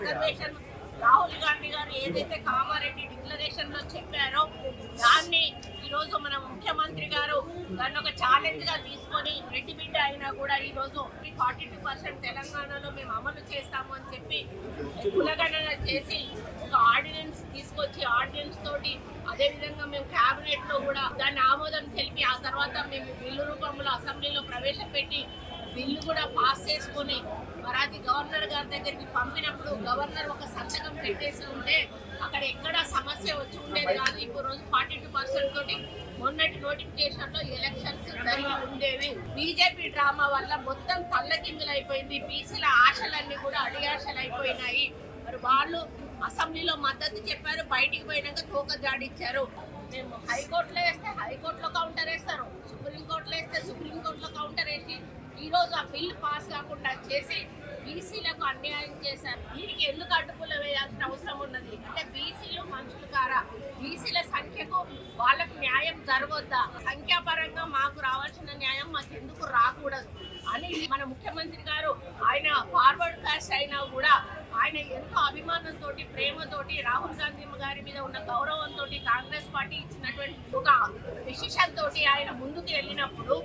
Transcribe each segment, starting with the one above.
Reservation Rahul Gandhi గారు ఏదైతే Kamareddy declaration లో చెప్పారో దాన్ని ఈరోజు మన ముఖ్యమంత్రి గారు దాన్ని ఒక ఛాలెంజ్ గా తీసుకొని రెడ్డి బిడ్డ అయినా కూడా ఈ రోజు 42% తెలంగాణలో మేము అమలు చేస్తాము అని చెప్పి కులగణన చేసి ఒక ఆర్డినెన్స్ తీసుకొచ్చి ఆర్డినెన్స్ తోటి అదే విధంగా మేము కేబినెట్ లో కూడా దాన్ని ఆమోదం తెలిపి ఆ తర్వాత మేము బిల్లు రూపంలో అసెంబ్లీలో ప్రవేశపెట్టి బిల్లు కూడా పాస్ చేసుకుని మరి అది గవర్నర్ గారి దగ్గరికి పంపినప్పుడు గవర్నర్ ఒక సంతకం పెట్టేసి ఉంటే అక్కడ ఎక్కడ సమస్య వచ్చి ఉండేది కాదు. ఇప్పుడు రోజు 42% తోటి మొన్నటి నోటిఫికేషన్ లో ఎలక్షన్స్ జరిగి ఉండేవి. బీజేపీ డ్రామా వల్ల మొత్తం తల్లకిందులైపోయింది. బీసీల ఆశలన్నీ కూడా అడియాశలు అయిపోయినాయి. మరి వాళ్ళు అసెంబ్లీలో మద్దతు చెప్పారు, బయటికి పోయినాక తోక జాడిచ్చారు. మేము హైకోర్టులో వేస్తే హైకోర్టులో కౌంటర్ వేస్తారు, సుప్రీంకోర్టులో వేస్తే సుప్రీంకోర్టులో కౌంటర్ వేసి ఈ రోజు ఆ బిల్లు పాస్ కాకుండా చేసి బీసీలకు అన్యాయం చేశారు. దీనికి ఎందుకు అడ్డుపుల్ల వేయాల్సిన అవసరం ఉన్నది అంటే బీసీలు మనుషులు కారా? బీసీల సంఖ్యకు వాళ్ళకు న్యాయం జరగొద్దా? సంఖ్యాపరంగా మాకు రావాల్సిన న్యాయం మాకు ఎందుకు రాకూడదు అని మన ముఖ్యమంత్రి గారు ఆయన ఫార్వర్డ్ కాస్ట్ అయినా కూడా ఆయన ఎంతో అభిమానంతో ప్రేమతోటి రాహుల్ గాంధీ గారి మీద ఉన్న గౌరవంతో కాంగ్రెస్ పార్టీ ఇచ్చినటువంటి ఒక డిసిషన్ తోటి ఆయన ముందుకు వెళ్ళినప్పుడు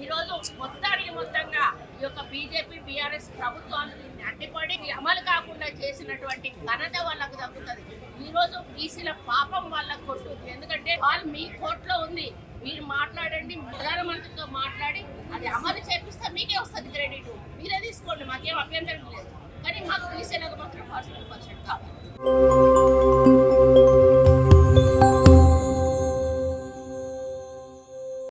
ఈరోజు మొత్తంగా ఈ యొక్క బీజేపీ బీఆర్ఎస్ ప్రభుత్వాలు దీన్ని అడ్డుపడి అమలు కాకుండా చేసినటువంటి ఘనత వాళ్ళకు దక్కుతుంది. ఈ రోజు బీసీల పాపం వాళ్ళకు కొట్టుకుంది. ఎందుకంటే వాళ్ళు మీ కోర్టులో ఉంది, మీరు మాట్లాడండి, ప్రధానమంత్రితో మాట్లాడి అది అమలు చేపిస్తే మీకే వస్తుంది క్రెడిట్, మీరే తీసుకోండి, మాకేం అభ్యంతరం లేదు. కానీ మాకు బీసీలకు మాత్రం 40% కావాలి.